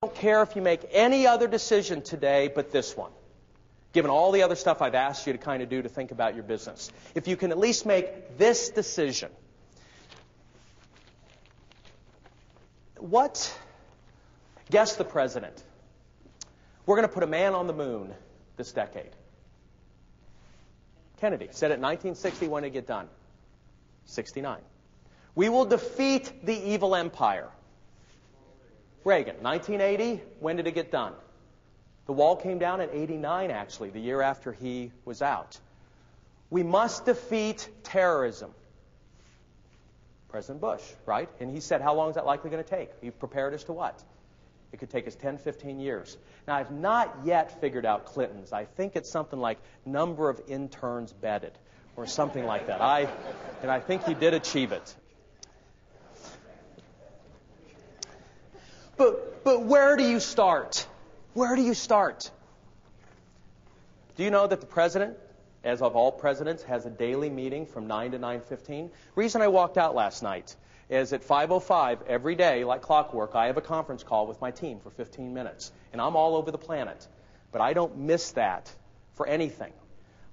don't care if you make any other decision today but this one, given all the other stuff I've asked you to kind of do to think about your business. If you can at least make this decision. Guess the president. We're going to put a man on the moon this decade. Kennedy said it in 1960. When did it get done? 69. We will defeat the evil empire. Reagan, 1980. When did it get done? The wall came down in 89, actually, the year after he was out. We must defeat terrorism. President Bush, right? And he said, how long is that likely going to take? He prepared us to what? It could take us 10, 15 years. Now, I've not yet figured out Clinton's. I think it's something like number of interns bedded or something like that. And I think he did achieve it. But where do you start? Where do you start? Do you know that the president, as of all presidents, has a daily meeting from 9 to 9:15? Reason I walked out last night is at 5:05 every day, like clockwork, I have a conference call with my team for 15 minutes. And I'm all over the planet. But I don't miss that for anything.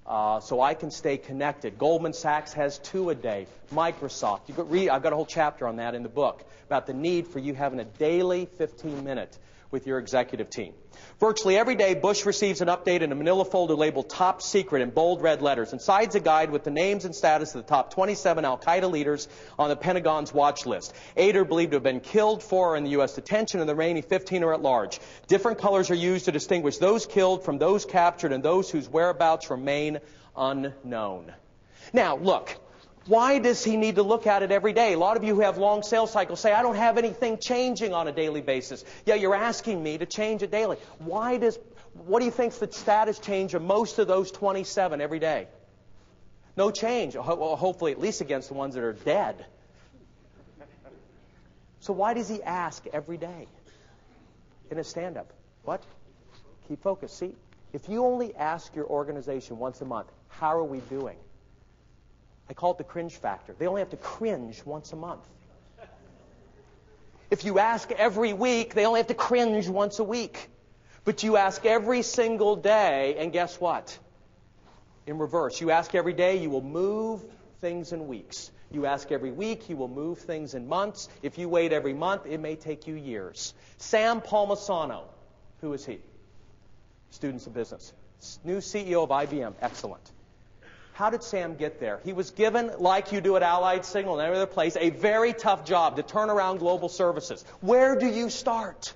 So I can stay connected. Goldman Sachs has 2 a day. Microsoft. You could read, I've got a whole chapter on that in the book about the need for you having a daily 15-minute with your executive team. Virtually every day, Bush receives an update in a manila folder labeled Top Secret in bold red letters. Inside's a guide with the names and status of the top 27 al-Qaeda leaders on the Pentagon's watch list. 8 are believed to have been killed, 4 are in the U.S. detention, and the remaining 15 are at large. Different colors are used to distinguish those killed from those captured and those whose whereabouts remain unknown. Now, look. Why does he need to look at it every day? A lot of you who have long sales cycles say, I don't have anything changing on a daily basis. Yeah, you're asking me to change it daily. What do you think's the status change of most of those 27 every day? No change. Well, hopefully at least against the ones that are dead. So why does he ask every day in a stand-up? What? Keep focused. See, if you only ask your organization once a month, how are we doing? I call it the cringe factor. They only have to cringe once a month. If you ask every week, they only have to cringe once a week. But you ask every single day, and guess what? In reverse, you ask every day, you will move things in weeks. You ask every week, you will move things in months. If you wait every month, it may take you years. Sam Palmisano, who is he? Students of business. New CEO of IBM. Excellent. How did Sam get there? He was given, like you do at Allied Signal and every other place, a very tough job to turn around global services. Where do you start?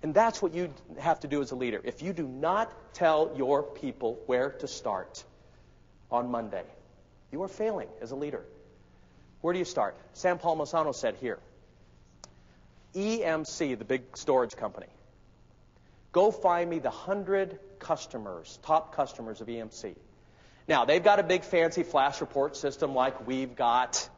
And that's what you have to do as a leader. If you do not tell your people where to start on Monday, you are failing as a leader. Where do you start? Sam Palmisano said here, EMC, the big storage company, go find me the 100 customers, top customers of EMC. Now, they've got a big fancy flash report system like we've got,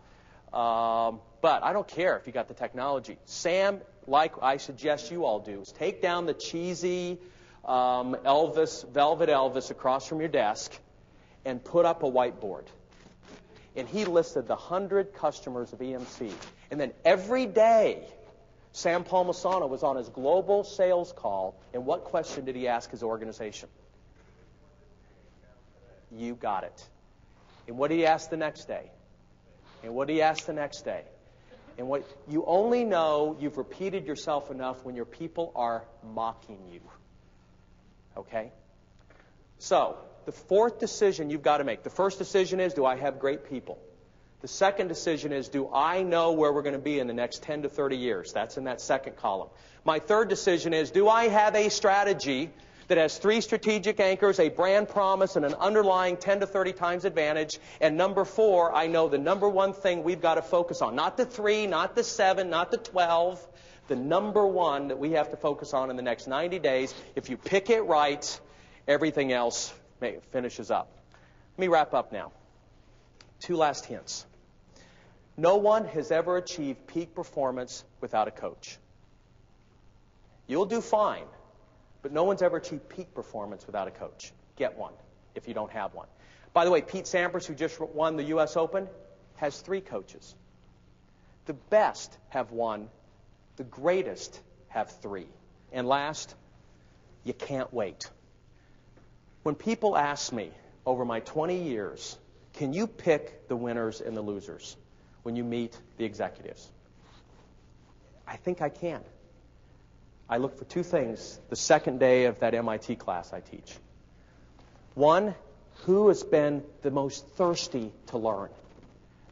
but I don't care if you got the technology. Sam, like I suggest you all do, is take down the cheesy velvet Elvis across from your desk and put up a whiteboard. And he listed the 100 customers of EMC. And then every day, Sam Palmisano was on his global sales call, and what question did he ask his organization? You got it. And what did he ask the next day? And what did he ask the next day? And what you only know you've repeated yourself enough when your people are mocking you. Okay? So, the fourth decision you've got to make. The first decision is, do I have great people? The second decision is, do I know where we're going to be in the next 10 to 30 years? That's in that second column. My third decision is, do I have a strategy that has 3 strategic anchors, a brand promise, and an underlying 10 to 30 times advantage? And number 4, I know the number one thing we've got to focus on. Not the 3, not the 7, not the 12. The number one that we have to focus on in the next 90 days. If you pick it right, everything else finishes up. Let me wrap up now. 2 last hints. No one has ever achieved peak performance without a coach. You'll do fine. But no one's ever achieved peak performance without a coach. Get one if you don't have one. By the way, Pete Sampras, who just won the U.S. Open, has 3 coaches. The best have 1. The greatest have 3. And last, you can't wait. When people ask me over my 20 years, can you pick the winners and the losers when you meet the executives? I think I can. I look for two things the second day of that MIT class I teach. One, who has been the most thirsty to learn?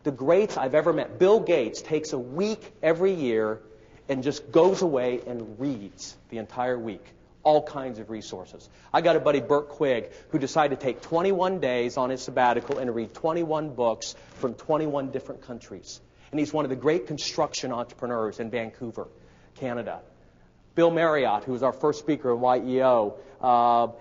The greats I've ever met. Bill Gates takes a week every year and just goes away and reads the entire week. All kinds of resources. I got a buddy, Bert Quigg, who decided to take 21 days on his sabbatical and read 21 books from 21 different countries. And he's one of the great construction entrepreneurs in Vancouver, Canada. Bill Marriott, who was our first speaker in YEO,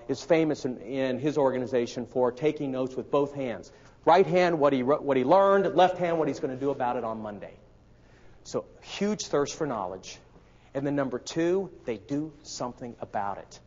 is famous in his organization for taking notes with both hands. Right hand, what he learned. Left hand, what he's going to do about it on Monday. So, huge thirst for knowledge. And then number two, they do something about it.